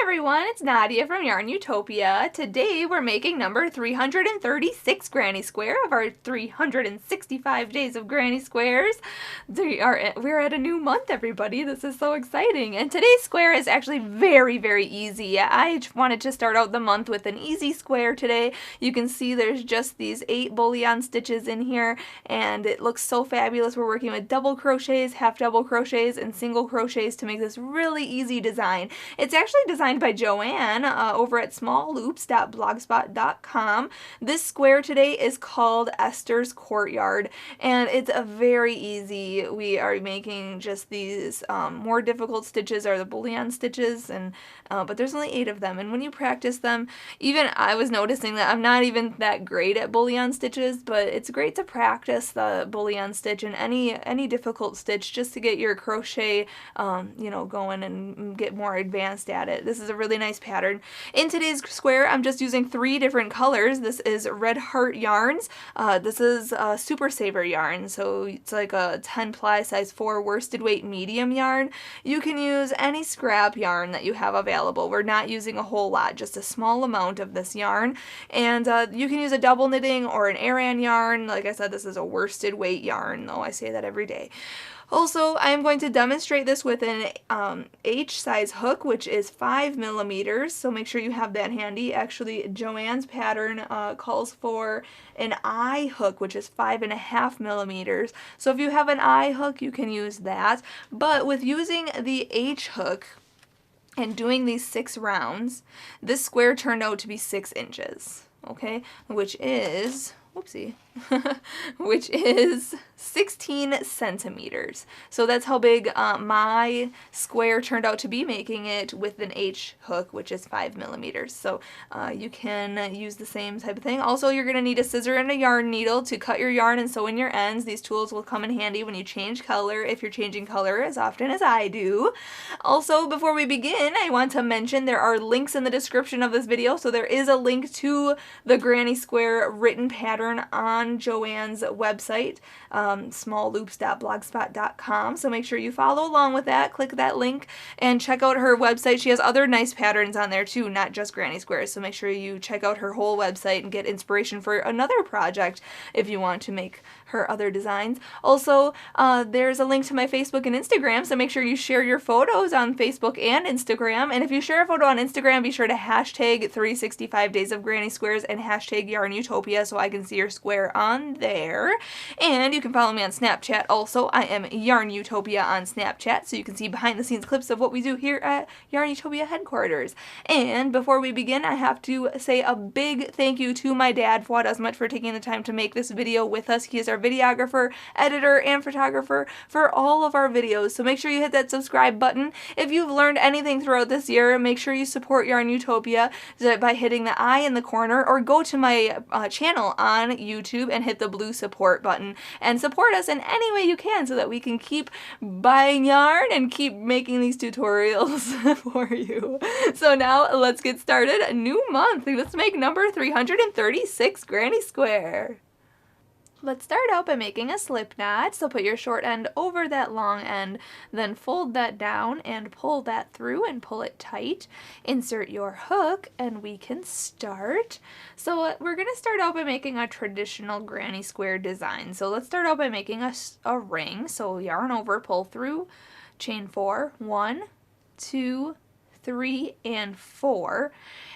everyone, it's Nadia from YARNutopia. Today we're making number 336 granny square of our 365 days of granny squares. We're at a new month, everybody. This is so exciting. And today's square is actually very easy. I wanted to start out the month with an easy square today. You can see there's just these 8 bullion stitches in here and it looks so fabulous. We're working with double crochets, half double crochets, and single crochets to make this really easy design. It's actually designed by Joanne over at smallloops.blogspot.com. This square today is called Esther's Courtyard, and it's a very easy. We are making just these more difficult stitches are the bullion stitches, and but there's only 8 of them, and when you practice them, even I was noticing that I'm not even that great at bullion stitches, but it's great to practice the bullion stitch and any difficult stitch just to get your crochet going and get more advanced at it. This is a really nice pattern. In today's square, I'm just using 3 different colors. This is Red Heart yarns. This is Super Saver yarn, so it's like a 10 ply size 4 worsted weight medium yarn. You can use any scrap yarn that you have available. We're not using a whole lot, just a small amount of this yarn. And you can use a double knitting or an Aran yarn. Like I said, this is a worsted weight yarn, though I say that every day. Also, I am going to demonstrate this with an H size hook, which is 5 millimeters, so make sure you have that handy. Actually, Joanne's pattern calls for an I hook, which is 5.5 millimeters. So if you have an I hook, you can use that. But with using the H hook and doing these 6 rounds, this square turned out to be 6 inches, okay? Which is, whoopsie, which is 16 centimeters. So that's how big my square turned out to be, making it with an H hook, which is 5 millimeters. So you can use the same type of thing. Also, you're going to need a scissor and a yarn needle to cut your yarn and sew in your ends. These tools will come in handy when you change color, if you're changing color as often as I do. Also, before we begin, I want to mention there are links in the description of this video. So there is a link to the granny square written pattern on Joanne's website, smallloops.blogspot.com. So make sure you follow along with that. Click that link and check out her website. She has other nice patterns on there too, not just granny squares. So make sure you check out her whole website and get inspiration for another project if you want to make her other designs. Also, there's a link to my Facebook and Instagram, so make sure you share your photos on Facebook and Instagram. And if you share a photo on Instagram, be sure to hashtag 365 days of granny squares and hashtag YARNutopia so I can see your square on there. And you can follow me on Snapchat also. I am YARNutopia on Snapchat, so you can see behind the scenes clips of what we do here at YARNutopia headquarters. And before we begin, I have to say a big thank you to my dad, Fuad, Azmat, for taking the time to make this video with us. He is our videographer, editor, and photographer for all of our videos. So make sure you hit that subscribe button. If you've learned anything throughout this year, make sure you support YARNutopia by hitting the I in the corner, or go to my channel on YouTube and hit the blue support button and support us in any way you can so that we can keep buying yarn and keep making these tutorials for you. So now let's get started. A new month. Let's make number 336 granny square. Let's start out by making a slip knot. So put your short end over that long end, then fold that down and pull that through and pull it tight. Insert your hook and we can start. So we're going to start out by making a traditional granny square design. So let's start out by making a ring. So yarn over, pull through, chain 4, 1, 2, 3, and 4,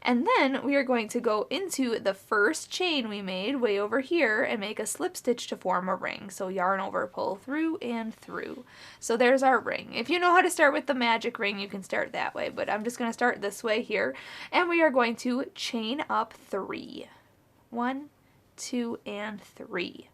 and then we are going to go into the first chain we made way over here and make a slip stitch to form a ring. So yarn over, pull through, and through. So there's our ring. If you know how to start with the magic ring, you can start that way, but I'm just going to start this way here, and we are going to chain up 3. 1, 2, and 3.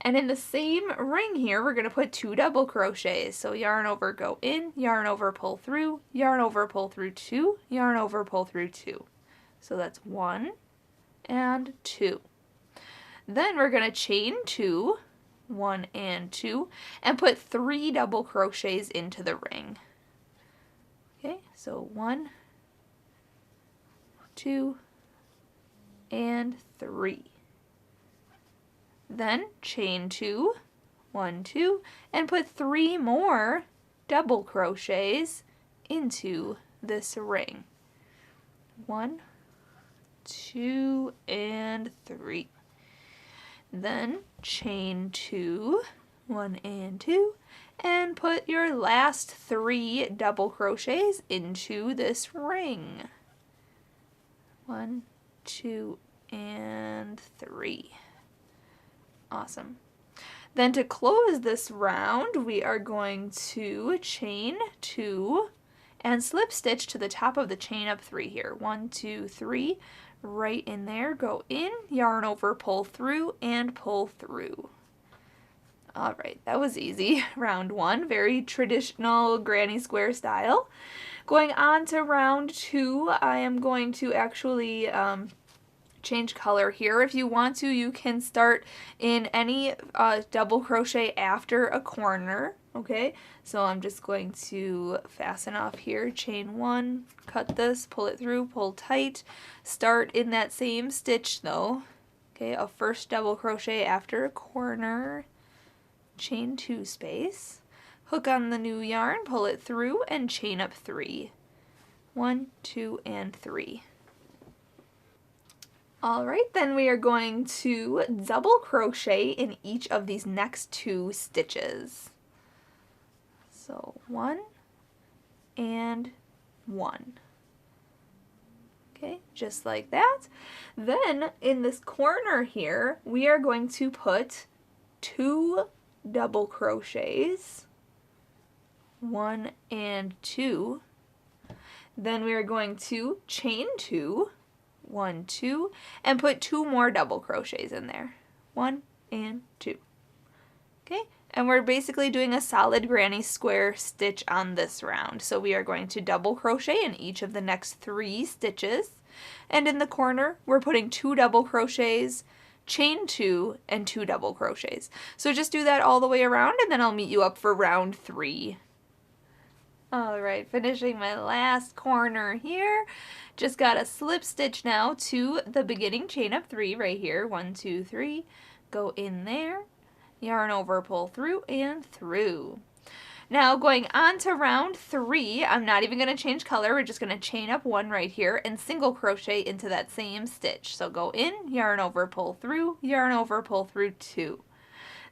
And in the same ring here, we're going to put 2 double crochets. So yarn over, go in, yarn over, pull through, yarn over, pull through 2, yarn over, pull through 2. So that's 1 and 2. Then we're going to chain 2, 1 and 2, and put 3 double crochets into the ring. Okay, so 1, 2, and 3. Then chain 2, 1, 2, and put 3 more double crochets into this ring. 1, 2, and 3. Then chain 2, 1 and 2, and put your last 3 double crochets into this ring. 1, 2, and 3. Awesome. Then to close this round, we are going to chain 2 and slip stitch to the top of the chain up 3 here. 1, 2, 3, right in there, go in, yarn over, pull through, and pull through. All right, that was easy. Round 1, very traditional granny square style. Going on to round 2, I am going to actually change color here. If you want to, you can start in any double crochet after a corner, okay? So I'm just going to fasten off here, chain 1, cut this, pull it through, pull tight, start in that same stitch though, okay? A first double crochet after a corner, chain 2 space, hook on the new yarn, pull it through, and chain up 3. 1, 2, and 3. Alright, then we are going to double crochet in each of these next 2 stitches. So 1 and 1. Okay, just like that. Then in this corner here, we are going to put 2 double crochets, 1 and 2. Then we are going to chain 2, 1, 2, and put 2 more double crochets in there, 1 and 2. Okay, and we're basically doing a solid granny square stitch on this round. So we are going to double crochet in each of the next 3 stitches, and in the corner we're putting 2 double crochets, chain 2, and 2 double crochets. So just do that all the way around, and then I'll meet you up for round 3. Alright, finishing my last corner here. Just got a slip stitch now to the beginning chain up 3 right here. 1, 2, 3. Go in there, yarn over, pull through, and through. Now going on to round 3, I'm not even going to change color. We're just going to chain up 1 right here and single crochet into that same stitch. So go in, yarn over, pull through, yarn over, pull through 2.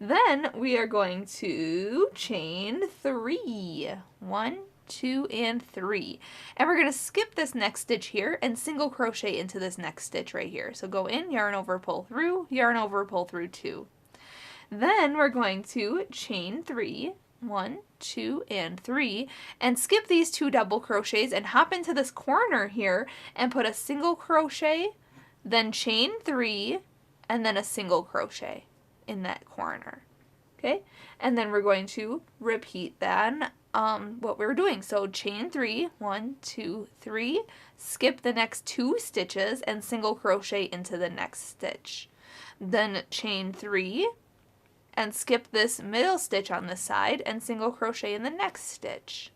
Then we are going to chain 3. 1, 2, and 3. And we're going to skip this next stitch here and single crochet into this next stitch right here. So go in, yarn over, pull through, yarn over, pull through 2. Then we're going to chain 3. 1, 2, and 3, and skip these 2 double crochets and hop into this corner here and put a single crochet, then chain 3, and then a single crochet in that corner. Okay, and then we're going to repeat that what we were doing. So chain 3, 1, 2, 3, skip the next 2 stitches and single crochet into the next stitch. Then chain 3, and skip this middle stitch on this side and single crochet in the next stitch.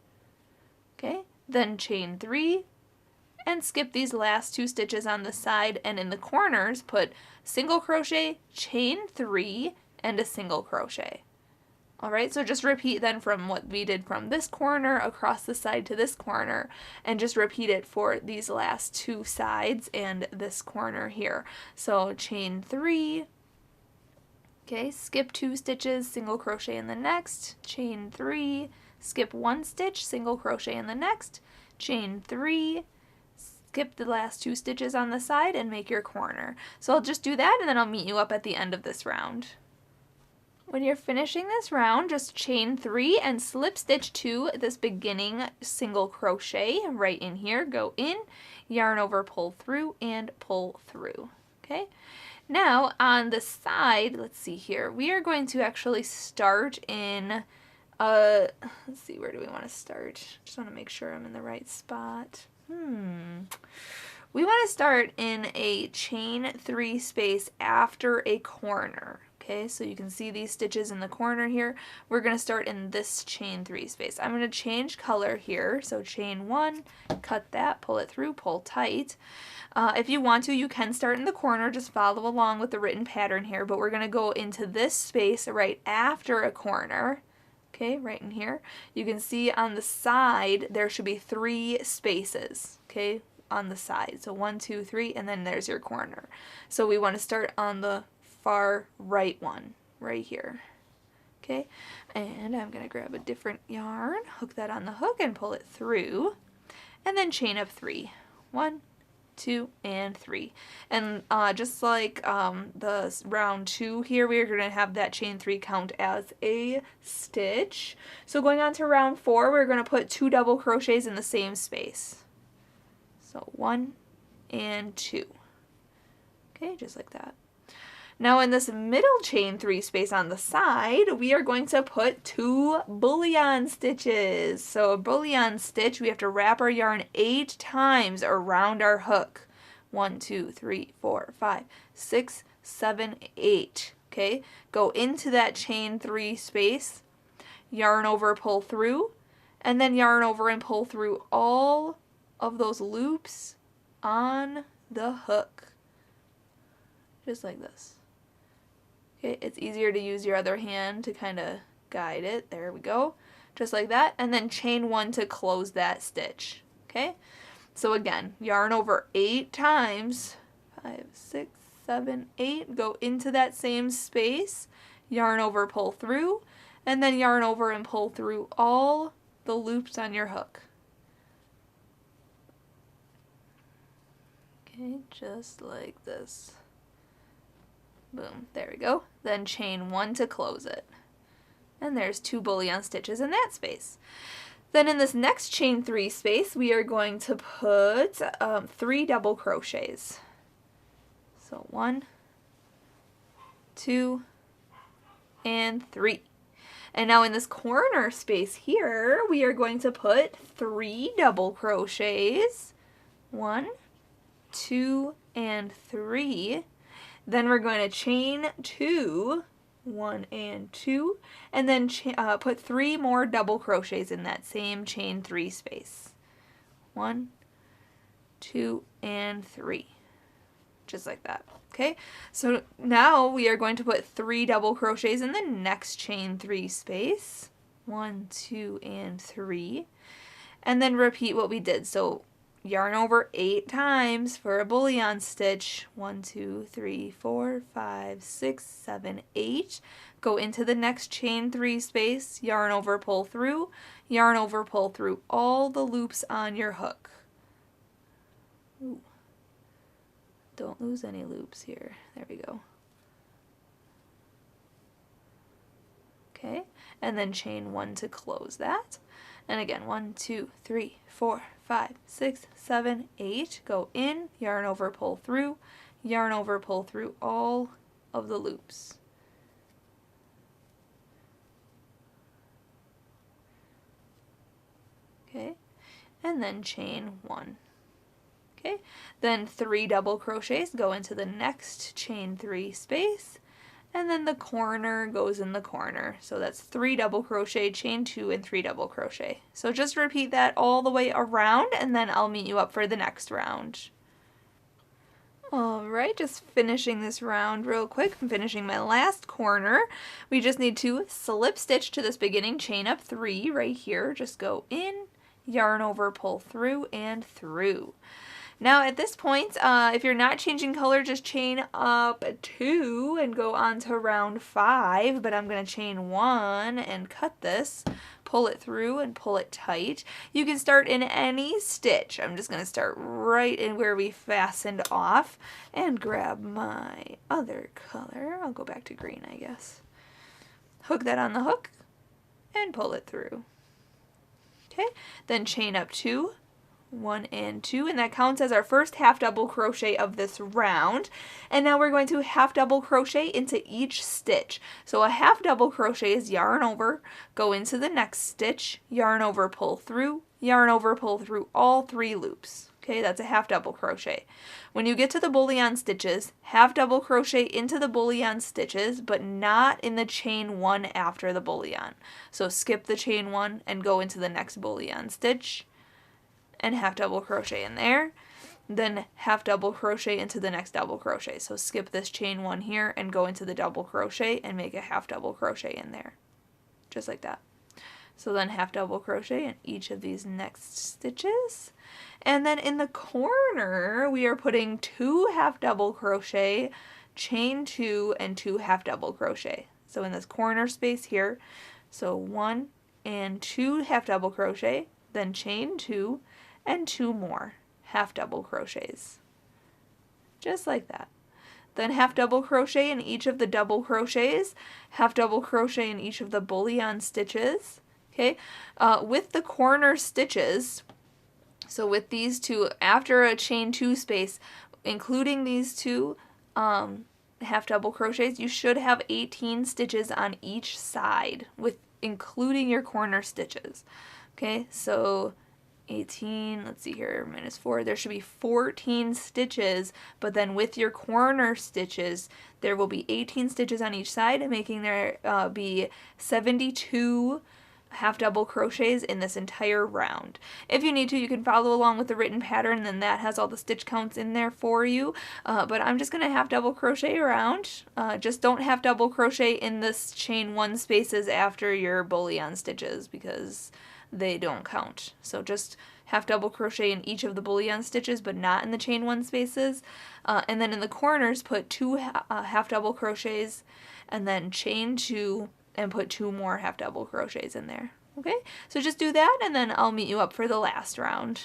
Okay, then chain 3 and skip these last 2 stitches on the side, and in the corners put single crochet, chain 3, and a single crochet. Alright, so just repeat then from what we did from this corner across the side to this corner, and just repeat it for these last 2 sides and this corner here. So chain 3, okay, skip 2 stitches, single crochet in the next, chain 3, skip 1 stitch, single crochet in the next, chain 3, skip the last 2 stitches on the side, and make your corner. So I'll just do that, and then I'll meet you up at the end of this round. When you're finishing this round, just chain 3 and slip stitch to this beginning single crochet right in here. Go in, yarn over, pull through, and pull through. Okay. Now on the side, let's see here, we are going to actually start in, let's see, where do we want to start? Just want to make sure I'm in the right spot. We want to start in a chain 3 space after a corner. Okay, so you can see these stitches in the corner here. We're going to start in this chain 3 space. I'm going to change color here. So chain 1, cut that, pull it through, pull tight. If you want to, you can start in the corner. Just follow along with the written pattern here. But we're going to go into this space right after a corner. Okay, right in here. You can see on the side there should be 3 spaces. Okay, on the side. So 1, 2, 3, and then there's your corner. So we want to start on the far right one, right here. Okay, and I'm going to grab a different yarn, hook that on the hook and pull it through, and then chain up 3. 1, 2, and 3. And just like the round 2 here, we're going to have that chain 3 count as a stitch. So going on to round 4, we're going to put 2 double crochets in the same space. So 1 and 2. Okay, just like that. Now in this middle chain 3 space on the side, we are going to put 2 bullion stitches. So a bullion stitch, we have to wrap our yarn 8 times around our hook. 1, 2, 3, 4, 5, 6, 7, 8. Okay, go into that chain 3 space, yarn over, pull through, and then yarn over and pull through all of those loops on the hook. Just like this. Okay, it's easier to use your other hand to kind of guide it. There we go. Just like that. And then chain 1 to close that stitch. Okay? So again, yarn over 8 times. 5, 6, 7, 8. Go into that same space. Yarn over, pull through. And then yarn over and pull through all the loops on your hook. Okay, just like this. Boom, there we go. Then chain 1 to close it. And there's 2 bullion stitches in that space. Then in this next chain 3 space, we are going to put 3 double crochets. So 1, 2, and 3. And now in this corner space here, we are going to put 3 double crochets. 1, 2, and 3. Then we're going to chain 2, 1 and 2, and then put 3 more double crochets in that same chain 3 space. 1, 2, and 3. Just like that. Okay, so now we are going to put 3 double crochets in the next chain 3 space. 1, 2, and 3. And then repeat what we did. So yarn over 8 times for a bullion stitch. 1, 2, 3, 4, 5, 6, 7, 8. Go into the next chain 3 space, yarn over, pull through, yarn over, pull through all the loops on your hook. Ooh. Don't lose any loops here. There we go. Okay, and then chain 1 to close that. And again, 1, 2, 3, 4, 5, 6, 7, 8. Go in, yarn over, pull through, yarn over, pull through all of the loops. Okay, and then chain 1. Okay, then 3 double crochets go into the next chain 3 space, and then the corner goes in the corner. So that's 3 double crochet, chain 2, and 3 double crochet. So just repeat that all the way around, and then I'll meet you up for the next round. Alright, just finishing this round real quick. I'm finishing my last corner. We just need to slip stitch to this beginning chain up 3 right here. Just go in, yarn over, pull through, and through. Now at this point, if you're not changing color, just chain up 2 and go on to round 5, but I'm going to chain 1 and cut this, pull it through and pull it tight. You can start in any stitch. I'm just going to start right in where we fastened off and grab my other color. I'll go back to green, I guess. Hook that on the hook and pull it through. Okay, then chain up 2. 1 and 2, and that counts as our first half double crochet of this round. And now we're going to half double crochet into each stitch. So a half double crochet is yarn over, go into the next stitch, yarn over, pull through, yarn over, pull through all 3 loops. Okay, that's a half double crochet. When you get to the bullion stitches, half double crochet into the bullion stitches, but not in the chain 1 after the bullion. So skip the chain 1 and go into the next bullion stitch, and half double crochet in there, then half double crochet into the next double crochet. So skip this chain 1 here and go into the double crochet and make a half double crochet in there, just like that. So then half double crochet in each of these next stitches, And then in the corner, we are putting 2 half double crochet, chain 2, and 2 half double crochet. So in this corner space here, so 1 and 2 half double crochet, then chain 2, and 2 more half double crochets. Just like that. Then half double crochet in each of the double crochets, half double crochet in each of the bullion stitches. Okay, with the corner stitches, so with these two, after a chain 2 space, including these 2 half double crochets, you should have 18 stitches on each side, with including your corner stitches. Okay, so 18, let's see here, minus 4, there should be 14 stitches, but then with your corner stitches, there will be 18 stitches on each side, making there be 72 half double crochets in this entire round. If you need to, you can follow along with the written pattern, then that has all the stitch counts in there for you, but I'm just going to half double crochet around. Just don't half double crochet in this chain 1 spaces after your bullion stitches, because they don't count. So just half double crochet in each of the bullion stitches, but not in the chain 1 spaces. And then in the corners, put 2 half double crochets, and then chain 2, and put 2 more half double crochets in there. Okay, so just do that, and then I'll meet you up for the last round.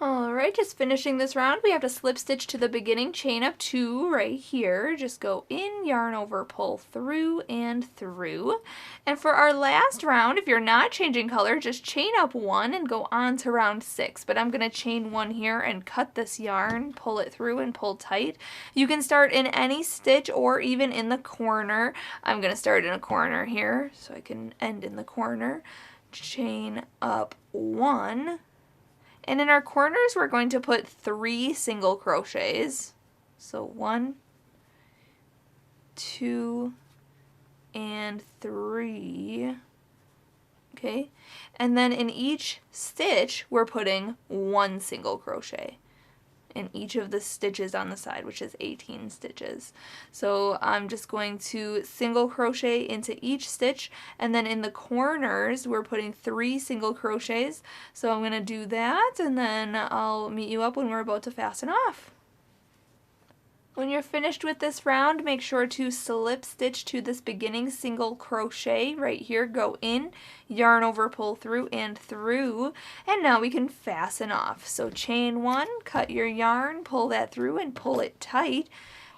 Alright, just finishing this round, we have to slip stitch to the beginning, chain up 2 right here, just go in, yarn over, pull through and through. And for our last round, if you're not changing color, just chain up 1 and go on to round 6. But I'm going to chain 1 here and cut this yarn, pull it through and pull tight. You can start in any stitch or even in the corner. I'm going to start in a corner here so I can end in the corner. Chain up 1. And in our corners, we're going to put 3 single crochets. So 1, 2, and 3. Okay, and then in each stitch, we're putting 1 single crochet in each of the stitches on the side, which is 18 stitches. So I'm just going to single crochet into each stitch, and then in the corners we're putting 3 single crochets. So I'm going to do that, and then I'll meet you up when we're about to fasten off. When you're finished with this round, make sure to slip stitch to this beginning single crochet right here, go in, yarn over, pull through and through, and now we can fasten off. So chain 1, cut your yarn, pull that through and pull it tight,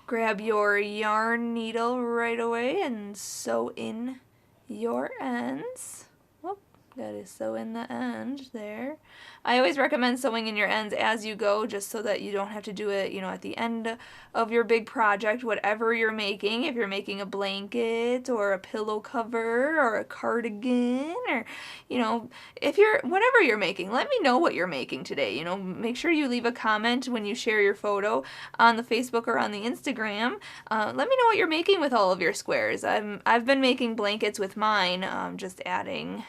grab your yarn needle right away and sew in your ends. Whoop, gotta sew in the end there. I always recommend sewing in your ends as you go, just so that you don't have to do it, you know, at the end of your big project, whatever you're making. If you're making a blanket or a pillow cover or a cardigan, or, you know, whatever you're making, let me know what you're making today. You know, make sure you leave a comment when you share your photo on the Facebook or on the Instagram. Let me know what you're making with all of your squares. I've been making blankets with mine, just adding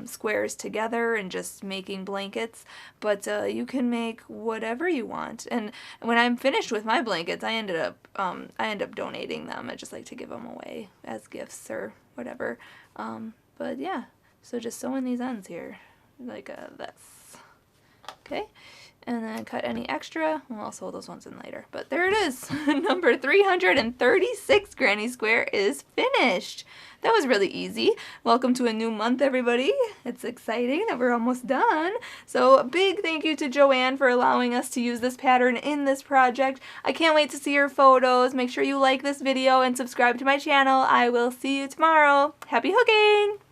squares together and just making blankets, but you can make whatever you want. And when I'm finished with my blankets, I end up donating them. I just like to give them away as gifts or whatever. But yeah, so just sew in these ends here like this. Okay, and then cut any extra. Well, I'll sew those ones in later. But there it is. Number 336 Granny Square is finished. That was really easy. Welcome to a new month, everybody. It's exciting that we're almost done. So a big thank you to Joanne for allowing us to use this pattern in this project. I can't wait to see your photos. Make sure you like this video and subscribe to my channel. I will see you tomorrow. Happy hooking!